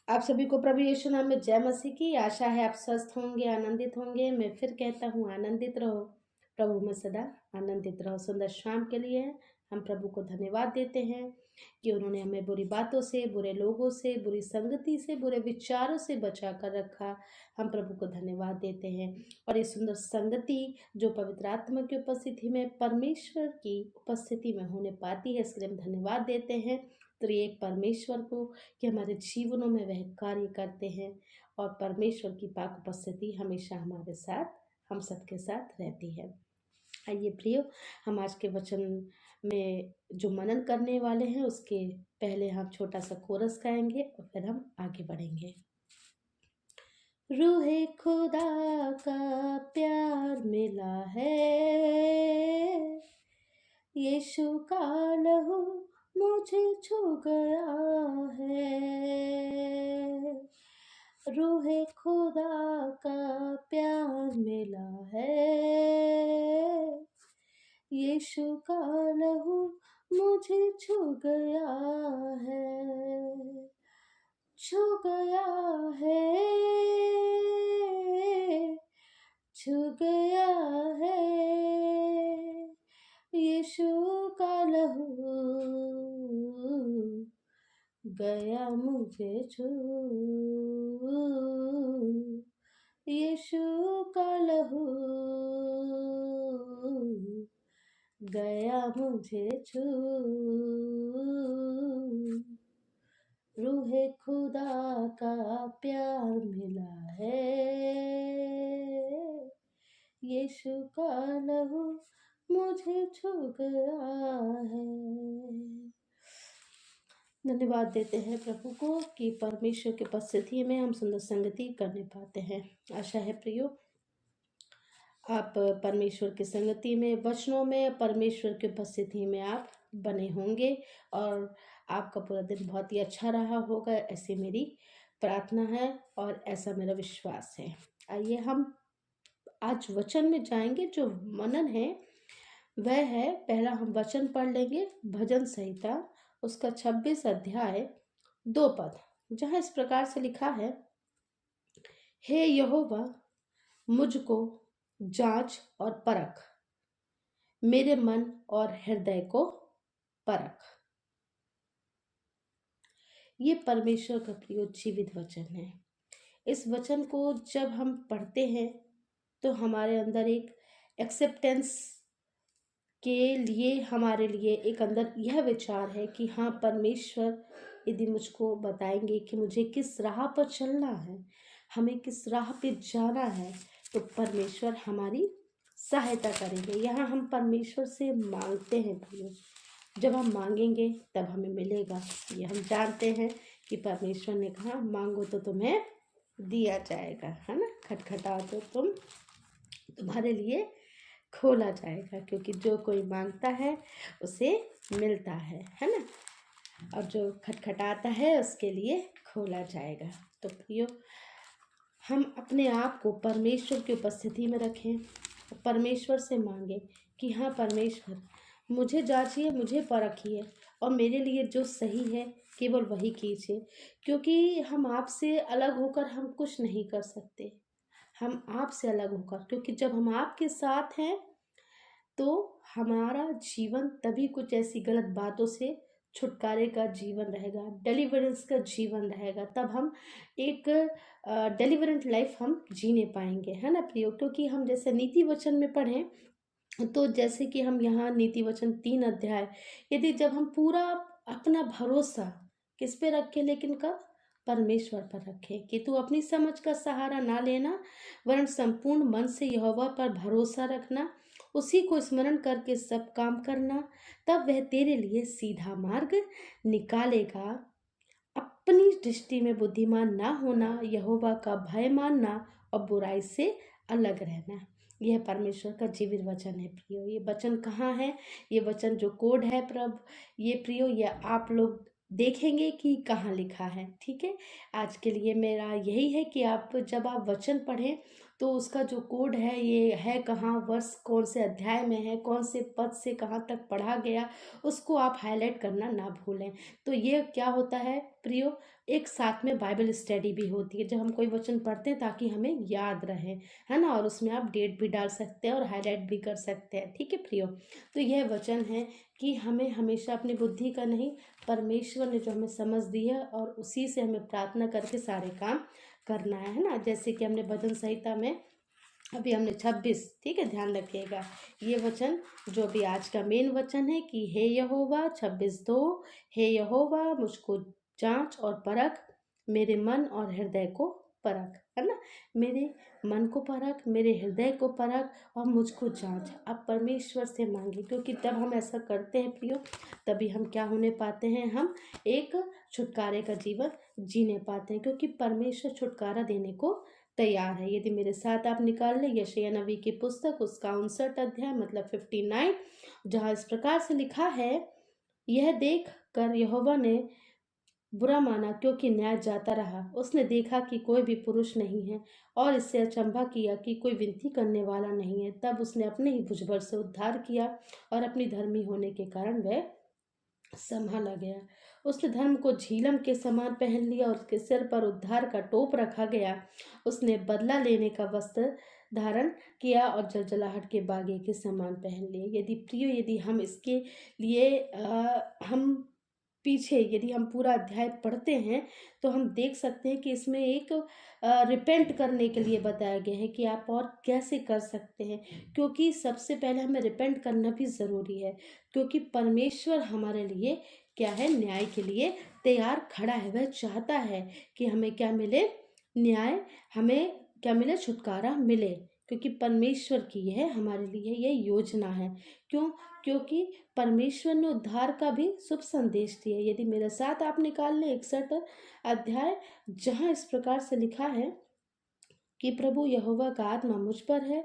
आप सभी को प्रभु यीशु नाम में जय मसीह की। आशा है आप स्वस्थ होंगे, आनंदित होंगे। मैं फिर कहता हूँ आनंदित रहो, प्रभु में सदा आनंदित रहो। सुंदर शाम के लिए हम प्रभु को धन्यवाद देते हैं कि उन्होंने हमें बुरी बातों से, बुरे लोगों से, बुरी संगति से, बुरे विचारों से बचा कर रखा। हम प्रभु को धन्यवाद देते हैं। और ये सुंदर संगति जो पवित्र आत्मा की उपस्थिति में, परमेश्वर की उपस्थिति में होने पाती है, इसके लिए हम धन्यवाद देते हैं त्रिएक परमेश्वर को कि हमारे जीवनों में वह कार्य करते हैं और परमेश्वर की पाक उपस्थिति हमेशा हमारे साथ, हम सबके साथ रहती है। आइए प्रियो, हम आज के वचन में जो मनन करने वाले हैं उसके पहले हम छोटा सा कोरस गाएंगे और फिर हम आगे बढ़ेंगे। रूहे खुदा का प्यार मिला है, यीशु का लहू मुझे छू गया है। रूहे खुदा का प्यार मिला है, यीशु का लहू मुझे छू गया है, छू गया है, छू गया है। यीशु का लहू गया मुझे छू, यीशु का लहू गया मुझे छू। रूहे खुदा का प्यार मिला है, यीशु का लहू मुझे छू गया है। धन्यवाद देते हैं प्रभु को कि परमेश्वर की उपस्थिति में हम सुंदर संगति करने पाते हैं। आशा है प्रियो आप परमेश्वर की संगति में, वचनों में, परमेश्वर की उपस्थिति में आप बने होंगे और आपका पूरा दिन बहुत ही अच्छा रहा होगा, ऐसी मेरी प्रार्थना है और ऐसा मेरा विश्वास है। आइए हम आज वचन में जाएंगे। जो मनन है वह है, पहला हम वचन पढ़ लेंगे भजन संहिता उसका 26 अध्याय 2 पद, जहाँ इस प्रकार से लिखा है, हे यहोवा मुझको जांच और परख, मेरे मन और हृदय को परख। ये परमेश्वर का प्रिय जीवित वचन है। इस वचन को जब हम पढ़ते हैं तो हमारे अंदर एक एक्सेप्टेंस के लिए, हमारे लिए एक अंदर यह विचार है कि हाँ, परमेश्वर यदि मुझको बताएंगे कि मुझे किस राह पर चलना है, हमें किस राह पे जाना है, तो परमेश्वर हमारी सहायता करेंगे। यहाँ हम परमेश्वर से मांगते हैं प्रियो, जब हम मांगेंगे तब हमें मिलेगा। ये हम जानते हैं कि परमेश्वर ने कहा मांगो तो तुम्हें दिया जाएगा, है ना। खटखटाओ तो तुम्हारे लिए खोला जाएगा, क्योंकि जो कोई मांगता है उसे मिलता है ना। और जो खटखटाता है उसके लिए खोला जाएगा। तो प्रियो, हम अपने आप को परमेश्वर की उपस्थिति में रखें, परमेश्वर से मांगे कि हाँ परमेश्वर, मुझे जांचिए, मुझे परखिए और मेरे लिए जो सही है केवल वही कीजिए, क्योंकि हम आपसे अलग होकर हम कुछ नहीं कर सकते। हम आपसे अलग होकर, क्योंकि जब हम आपके साथ हैं तो हमारा जीवन तभी कुछ ऐसी गलत बातों से छुटकारे का जीवन रहेगा, डिलीवरेंस का जीवन रहेगा। तब हम एक डिलीवरेंट लाइफ हम जीने पाएंगे, है ना प्रियो। क्योंकि हम जैसे नीति वचन में पढ़ें तो जैसे कि हम यहाँ नीति वचन 3 अध्याय, यदि जब हम पूरा अपना भरोसा किस पे रखें, लेकिन कब, परमेश्वर पर रखें, कि तू अपनी समझ का सहारा ना लेना वरन संपूर्ण मन से यहोवा पर भरोसा रखना, उसी को स्मरण करके सब काम करना, तब वह तेरे लिए सीधा मार्ग निकालेगा। अपनी दृष्टि में बुद्धिमान ना होना, यहोवा का भय मानना और बुराई से अलग रहना। यह परमेश्वर का जीवित वचन है प्रियो। ये वचन कहाँ है? ये वचन जो कोड है प्रभु, ये प्रियो, ये आप लोग देखेंगे कि कहाँ लिखा है। ठीक है, आज के लिए मेरा यही है कि आप जब आप वचन पढ़ें तो उसका जो कोड है ये है कहाँ, वर्ष कौन से अध्याय में है, कौन से पद से कहाँ तक पढ़ा गया, उसको आप हाईलाइट करना ना भूलें। तो ये क्या होता है प्रियो, एक साथ में बाइबल स्टडी भी होती है जब हम कोई वचन पढ़ते हैं, ताकि हमें याद रहे, है ना। और उसमें आप डेट भी डाल सकते हैं और हाईलाइट भी कर सकते हैं, ठीक है प्रियो। तो यह वचन है कि हमें हमेशा अपनी बुद्धि का नहीं, परमेश्वर ने जो हमें समझ दी है और उसी से हमें प्रार्थना करके सारे काम करना है ना। जैसे कि हमने भजन संहिता में अभी हमने 26, ठीक है, ध्यान रखिएगा ये वचन जो भी आज का मेन वचन है कि हे यहोवा, 26:2, हे यहोवा मुझको जांच और परख, मेरे मन और हृदय को परख, है ना। मेरे मन को परख, मेरे हृदय को परख और मुझको जांच। आप परमेश्वर से मांगे, क्योंकि तब हम ऐसा करते हैं प्रियो, तभी हम क्या होने पाते हैं, हम एक छुटकारे का जीवन जीने पाते हैं, क्योंकि परमेश्वर छुटकारा देने को तैयार है। यदि मेरे साथ आप निकाल लें यशायाह नबी की पुस्तक, उसका 59 अध्याय मतलब 59, जहाँ इस प्रकार से लिखा है, यह देख कर यहोवा ने बुरा माना, क्योंकि न्याय जाता रहा। उसने देखा कि कोई भी पुरुष नहीं है और इससे अचंभा किया कि कोई विनती करने वाला नहीं है। तब उसने अपने ही भुजबल से उद्धार किया और अपनी धर्मी होने के कारण वह संभाला गया। उसने धर्म को झीलम के समान पहन लिया और उसके सिर पर उद्धार का टोप रखा गया। उसने बदला लेने का वस्त्र धारण किया और जलजलाहट के बागे के समान पहन लिए। यदि प्रियो, यदि हम इसके लिए हम पीछे यदि हम पूरा अध्याय पढ़ते हैं तो हम देख सकते हैं कि इसमें एक रिपेंट करने के लिए बताया गया है कि आप और कैसे कर सकते हैं, क्योंकि सबसे पहले हमें रिपेंट करना भी ज़रूरी है, क्योंकि परमेश्वर हमारे लिए क्या है, न्याय के लिए तैयार खड़ा है। वह चाहता है कि हमें क्या मिले, न्याय, हमें क्या मिले, छुटकारा मिले, क्योंकि परमेश्वर की यह हमारे लिए यह योजना है। क्यों? क्योंकि परमेश्वर ने उद्धार का भी शुभ संदेश दिया। यदि मेरे साथ आप निकाल लें 61 अध्याय, जहाँ इस प्रकार से लिखा है कि प्रभु यहोवा का आत्मा मुझ पर है,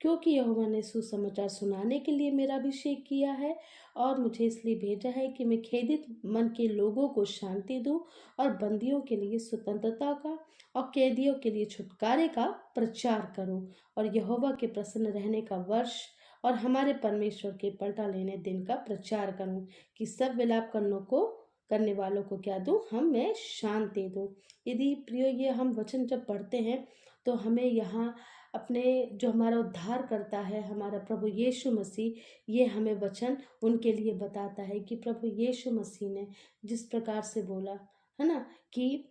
क्योंकि यहोवा ने सुसमाचार सुनाने के लिए मेरा अभिषेक किया है और मुझे इसलिए भेजा है कि मैं खेदित मन के लोगों को शांति दूं और बंदियों के लिए स्वतंत्रता का और कैदियों के लिए छुटकारे का प्रचार करूं, और यहोवा के प्रसन्न रहने का वर्ष और हमारे परमेश्वर के पलटा लेने दिन का प्रचार करूं, कि सब विलाप करने वालों को क्या दूं, मैं शांति दूं। यदि प्रियो ये हम वचन जब पढ़ते हैं तो हमें यहाँ अपने जो हमारा उद्धार करता है, हमारा प्रभु यीशु मसीह, ये हमें वचन उनके लिए बताता है कि प्रभु यीशु मसीह ने जिस प्रकार से बोला, है ना, कि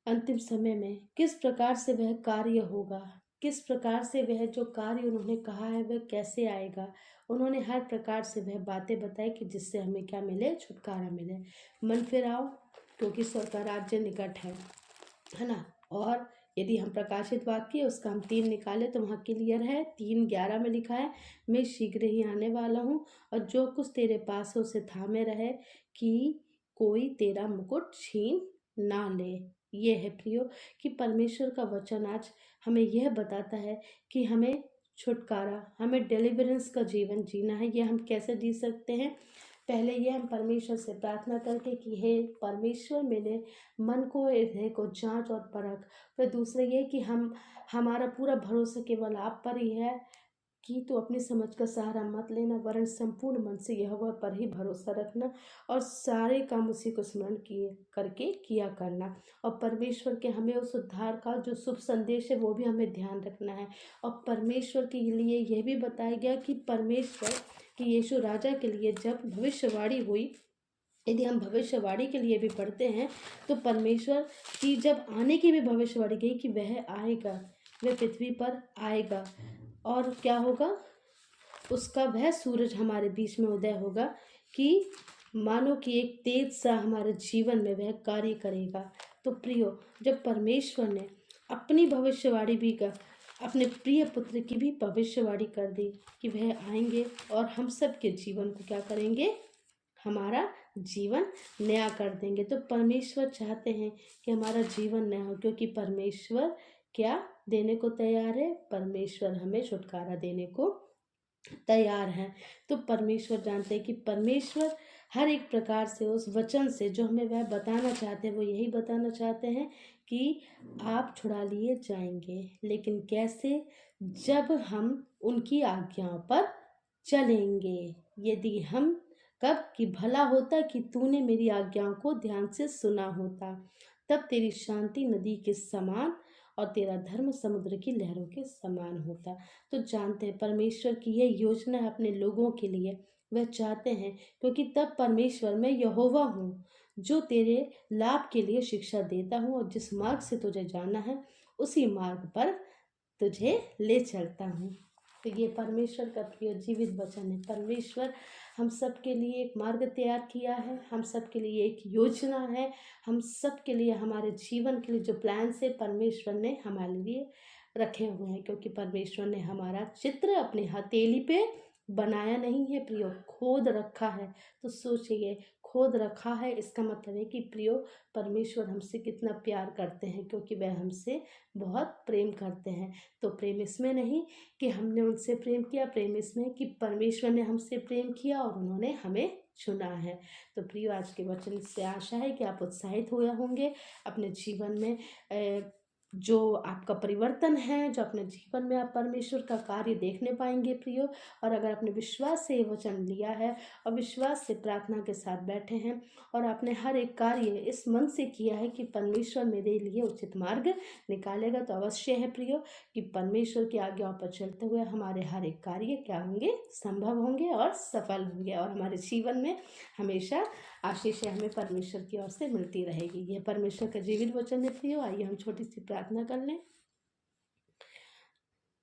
अंतिम समय में किस प्रकार से वह कार्य होगा, किस प्रकार से वह जो कार्य उन्होंने कहा है वह कैसे आएगा। उन्होंने हर प्रकार से वह बातें बताई कि जिससे हमें क्या मिले, छुटकारा मिले। मन फिराओ, क्योंकि स्वर्ग का राज्य निकट है ना। और यदि हम प्रकाशित वाक्य उसका हम 3 निकाले तो वहाँ क्लियर है, 3:11 में लिखा है, मैं शीघ्र ही आने वाला हूँ और जो कुछ तेरे पास है उसे थामे रहे, कि कोई तेरा मुकुट छीन ना ले। ये है प्रियो कि परमेश्वर का वचन आज हमें यह बताता है कि हमें छुटकारा, हमें डिलीवरेंस का जीवन जीना है। ये हम कैसे जी सकते हैं? पहले ये हम परमेश्वर से प्रार्थना करके कि हे परमेश्वर, मेरे मन को, हृदय को जांच और परख। फिर दूसरा ये कि हमारा पूरा भरोसा केवल आप पर ही है, कि तो अपनी समझ का सहारा मत लेना, वरन संपूर्ण मन से यहोवा पर ही भरोसा रखना और सारे काम उसी को स्मरण किए करके किया करना। और परमेश्वर के हमें उस उद्धार का जो शुभ संदेश है वो भी हमें ध्यान रखना है। और परमेश्वर के लिए यह भी बताया गया कि परमेश्वर कि यीशु राजा के लिए जब भविष्यवाणी हुई, यदि हम भविष्यवाणी के लिए भी पढ़ते हैं तो परमेश्वर की जब आने की भी भविष्यवाणी गई कि वह आएगा, वह पृथ्वी पर आएगा और क्या होगा, उसका वह सूरज हमारे बीच में उदय होगा, कि मानो कि एक तेज सा हमारे जीवन में वह कार्य करेगा। तो प्रियो, जब परमेश्वर ने अपनी भविष्यवाणी भी कर, अपने प्रिय पुत्र की भी भविष्यवाणी कर दी कि वह आएंगे और हम सब के जीवन को क्या करेंगे, हमारा जीवन नया कर देंगे। तो परमेश्वर चाहते हैं कि हमारा जीवन नया हो, क्योंकि परमेश्वर क्या देने को तैयार है, परमेश्वर हमें छुटकारा देने को तैयार है। तो परमेश्वर जानते हैं कि परमेश्वर हर एक प्रकार से उस वचन से जो हमें वह बताना चाहते हैं, वो यही बताना चाहते हैं कि आप छुड़ा लिए जाएंगे, लेकिन कैसे? जब हम उनकी आज्ञाओं पर चलेंगे। यदि हम कब कि भला होता कि तूने मेरी आज्ञाओं को ध्यान से सुना होता, तब तेरी शांति नदी के समान और तेरा धर्म समुद्र की लहरों के समान होता। तो जानते हैं परमेश्वर की यह योजना है अपने लोगों के लिए। वह चाहते हैं, क्योंकि तब परमेश्वर मैं यहोवा हूँ जो तेरे लाभ के लिए शिक्षा देता हूँ, और जिस मार्ग से तुझे जाना है उसी मार्ग पर तुझे ले चलता हूँ। तो ये परमेश्वर का प्रिय जीवित वचन है। परमेश्वर हम सब के लिए एक मार्ग तैयार किया है, हम सब के लिए एक योजना है, हम सब के लिए, हमारे जीवन के लिए जो प्लान से परमेश्वर ने हमारे लिए रखे हुए हैं। क्योंकि परमेश्वर ने हमारा चित्र अपने हथेली पे बनाया नहीं है प्रियो, खोद रखा है। तो सोचिए, खोद रखा है, इसका मतलब है कि प्रियो परमेश्वर हमसे कितना प्यार करते हैं, क्योंकि वह हमसे बहुत प्रेम करते हैं। तो प्रेम इसमें नहीं कि हमने उनसे प्रेम किया, प्रेम इसमें कि परमेश्वर ने हमसे प्रेम किया और उन्होंने हमें चुना है। तो प्रियो आज के वचन से आशा है कि आप उत्साहित हुए होंगे अपने जीवन में। जो आपका परिवर्तन है, जो अपने जीवन में आप परमेश्वर का कार्य देखने पाएंगे प्रियो। और अगर आपने विश्वास से ये वचन लिया है और विश्वास से प्रार्थना के साथ बैठे हैं और आपने हर एक कार्य इस मन से किया है कि परमेश्वर मेरे लिए उचित मार्ग निकालेगा, तो अवश्य है प्रियो कि परमेश्वर की आज्ञाओं पर चलते हुए हमारे हर एक कार्य क्या होंगे? संभव होंगे और सफल होंगे, और हमारे जीवन में हमेशा आशीष हमें परमेश्वर की ओर से मिलती रहेगी। यह परमेश्वर का जीवित वचन है प्रियो। आइए हम छोटी सी प्रार्थना कर लें।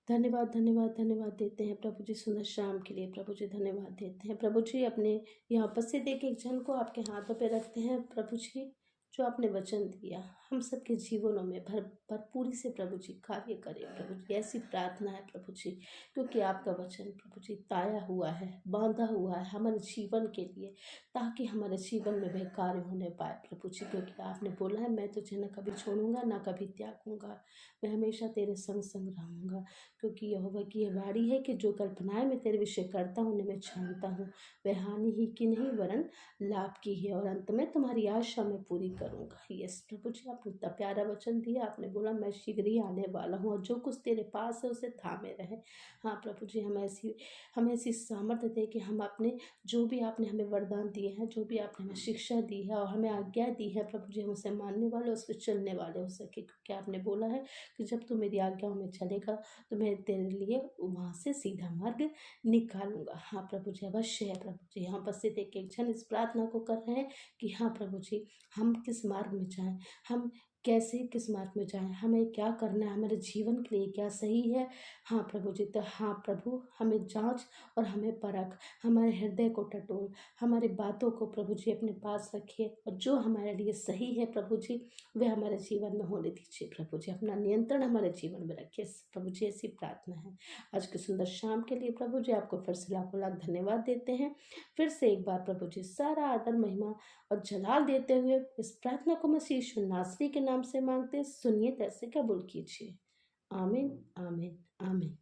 धन्यवाद धन्यवाद धन्यवाद देते हैं प्रभु जी सुंदर शाम के लिए। प्रभु जी धन्यवाद देते हैं प्रभु जी, अपने यहाँ उपस्थित एक एक जन को आपके हाथों पे रखते हैं प्रभु जी। जो आपने वचन दिया हम सबके जीवनों में भरपूरी से प्रभु जी कार्य करें प्रभु जी, ऐसी प्रार्थना है प्रभु जी। क्योंकि आपका वचन प्रभु जी ताया हुआ है, बांधा हुआ है हमारे जीवन के लिए, ताकि हमारे जीवन में वह कार्य होने पाए प्रभु जी। क्योंकि आपने बोला है, मैं तुझे न कभी छोड़ूंगा ना कभी त्यागूंगा, मैं हमेशा तेरे संग संग रहूंगा। क्योंकि यहोवा की यह वाणी है कि जो कल्पनाएं मैं तेरे विषय करता हूँ उन्हें मैं जानता हूँ, वह हानि ही की नहीं वरन लाभ की है, और अंत में तुम्हारी आशा मैं पूरी करूँगा। यस प्रभु जी, आपने इतना प्यारा वचन दिया। आपने बोला मैं शीघ्र ही आने वाला हूँ, और जो कुछ तेरे पास है उसे थामे रहे। हाँ प्रभु जी, हमें ऐसी सामर्थ्य दे कि हम अपने जो भी आपने हमें वरदान दिए हैं, जो भी आपने हमें शिक्षा दी है और हमें आज्ञा दी है प्रभु जी, हम उसे मानने वाले, उस पर चलने वाले हो सके। क्योंकि आपने बोला है कि जब तू मेरी आज्ञाओं में चलेगा तो मैं तेरे लिए वहाँ से सीधा मार्ग निकालूंगा। हाँ प्रभु जी, अवश्य है प्रभु जी। यहाँ उपस्थित एक एक जन इस प्रार्थना को कर रहे हैं कि हाँ प्रभु जी, हम किस मार्ग में जाएं, हम कैसे किस मार्ग में जाएं, हमें क्या करना है, हमारे जीवन के लिए क्या सही है। हाँ प्रभु जी, तो हाँ प्रभु, हमें जांच और हमें परख, हमारे हृदय को टटोल, हमारी बातों को प्रभु जी अपने पास रखिए, और जो हमारे लिए सही है प्रभु जी वह हमारे जीवन में होने दीजिए प्रभु जी। अपना नियंत्रण हमारे जीवन में रखिए प्रभु जी, ऐसी प्रार्थना है। आज की सुंदर शाम के लिए प्रभु जी आपको फिर से लाखों लाख धन्यवाद देते हैं। फिर से एक बार प्रभु जी सारा आदर महिमा और जलाल देते हुए इस प्रार्थना को मसीह यीशु नासरी के नाम से मांगते, सुनिए तैसे कबूल कीजिए। आमीन आमीन आमीन।